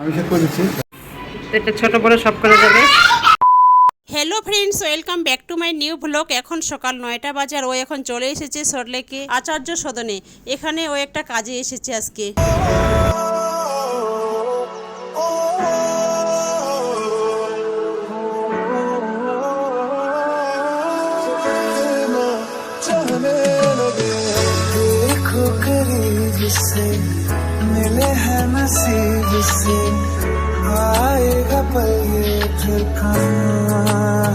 আমি সেট করে দিচ্ছি। এটা ছোট বড় সব করা যাবে। Hello friends, welcome back to my new blog. এখন সকাল 9টা বাজে আর ও এখন চলে এসেছে সল্টলেকে আচার্য সদনে। এখানে ও একটা কাজে এসেছে আজকে। मिले हैं नसीब से आएगा पल ये फिर कहाँ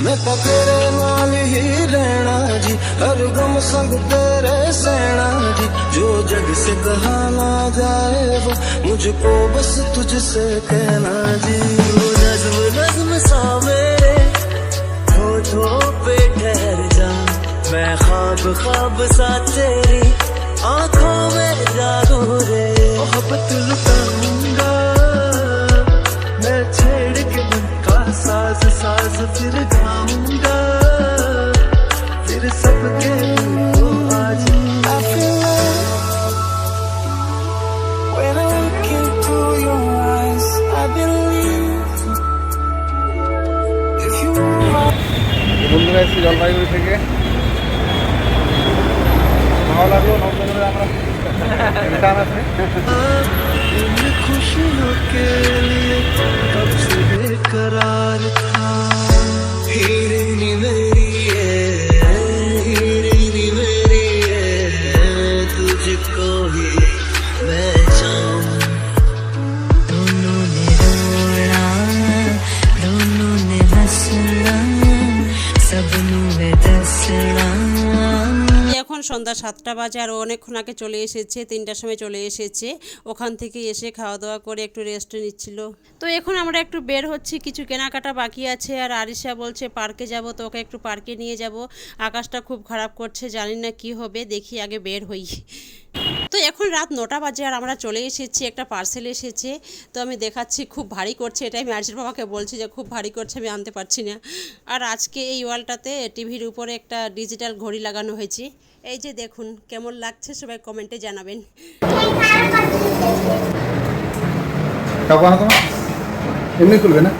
मैं तो तेरे नाल ही रहना जी हर गम संग तेरे सहना जी जो जग से कहा ना जाए वो मुझको बस तुझसे कहना जी वो नज्म नज्म सा मेरे होठों पे ठहर जा मैं ख्वाब ख्वाब सा तेरी आँखों में जादू रे मोहब्बत लुटाऊंगा मैं छेड़ के मन का साज साज फिर गाऊंगा फिर सबके को आज I feel like when I look into your eyes I believe if you are বন্ধুরা এসেছি জলপাইগুড়ি থেকে। ভালো লাগলো নবজন্মের আমরা গান আছে। इन खुशियों के लिए कब से बेकरार था हीरे मेरी है तुझको ही मैं चाहूं दोनों ने रोना दोनों ने हंसना सबनू है दसना। এখন সন্ধ্যা 7টা বাজে আর ও অনেকক্ষণ আগে চলে এসেছে, 3টার সময় চলে এসেছে। ওখান থেকে এসে খাওয়া দাওয়া করে একটু রেস্ট নিচ্ছিল। তো এখন আমরা একটু বের হচ্ছি, কিছু কেনাকাটা বাকি আছে। আর আরিশা বলছে পার্কে যাব, তো ওকে একটু পার্কে নিয়ে যাব। আকাশটা খুব খারাপ করছে, জানি না কি হবে, দেখি আগে বের হই। তো এখন রাত 9টা বাজে আর আমরা চলে এসেছি, একটা পার্সেল এসেছে। তো আমি দেখাচ্ছি, খুব ভারী করছে। এটাই আমি আরিশার বাবাকে বলছি যে খুব ভারী করছে, আমি আনতে পারছি না। আর আজকে এই ওয়ালটাতে টিভির উপরে একটা ডিজিটাল ঘড়ি লাগানো হয়েছে। এই যে দেখুন কেমন লাগছে, সবাই কমেন্টে জানাবেন। কাপড় আনো তোমার এমনি খুলবে না।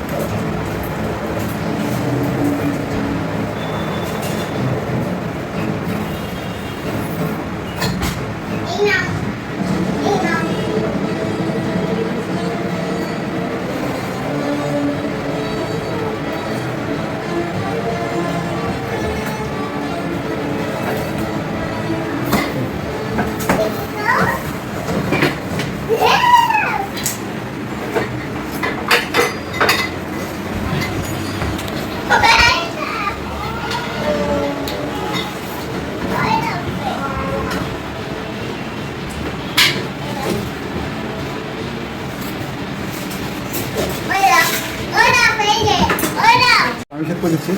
আমি সেট করে দিচ্ছি।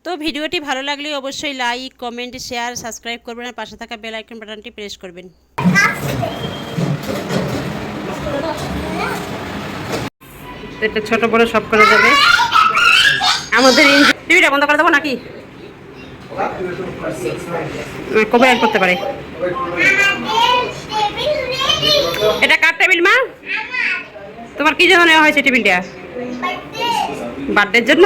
তো ভিডিওটি ভালো লাগলে অবশ্যই লাইক কমেন্ট শেয়ার সাবস্ক্রাইব করবেন আর পাশে থাকা বেল আইকন বাটনটি প্রেস করবেন। এটা ছোট বড় সব করা যাবে। আমাদের টিভিটা বন্ধ করে দেবো নাকি, কবে অ্যাড করতে পারে? এটা কার টেবিল মা? তোমার কি জন্য নেওয়া হয়েছে টেবিলটা? বার্থডের জন্য।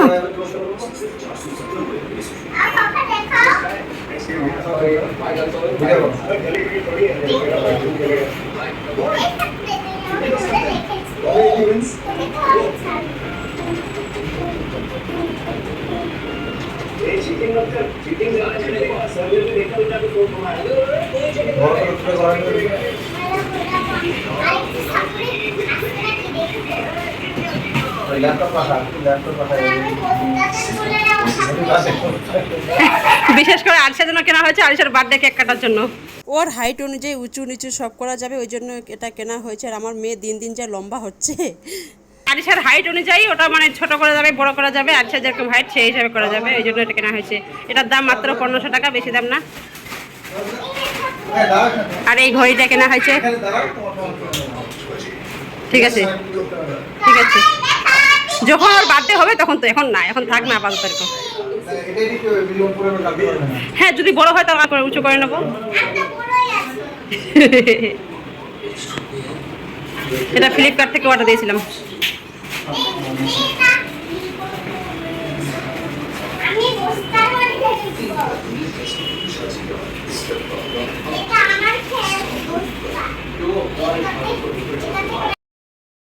বিশেষ করে আরিশার জন্য কেনা হয়েছে, আরিশার বার্থডে কেক কাটার জন্য। ওর হাইট অনুযায়ী উঁচু নিচু সব করা যাবে, ওই জন্য এটা কেনা হয়েছে। আর আমার মেয়ে দিন দিন যা লম্বা হচ্ছে, আরিশার হাইট অনুযায়ী ওটা মানে ছোট করা যাবে, বড় করা যাবে। আরিশার যেরকম হাইট সেই হিসাবে করা যাবে, ওই জন্য এটা কেনা হয়েছে। এটার দাম মাত্র 1500 টাকা, বেশি দাম না। আর এই ঘড়িটা কেনা হয়েছে। ঠিক আছে ঠিক আছে, যখন ওর বার্থডে হবে তখন, তো এখন না, এখন থাক না আপাতত এরকম। এটাই কি ভিডিও পুরো কাটতে পারবে না? হ্যাঁ যদি বড় হয় তাহলে করে উঁচু করে নেবো। এটা ফ্লিপকার্ট থেকে অর্ডার দিয়েছিলাম। আমি বস্তা করে রেখেছি। এটা আমার খেল বস্তা।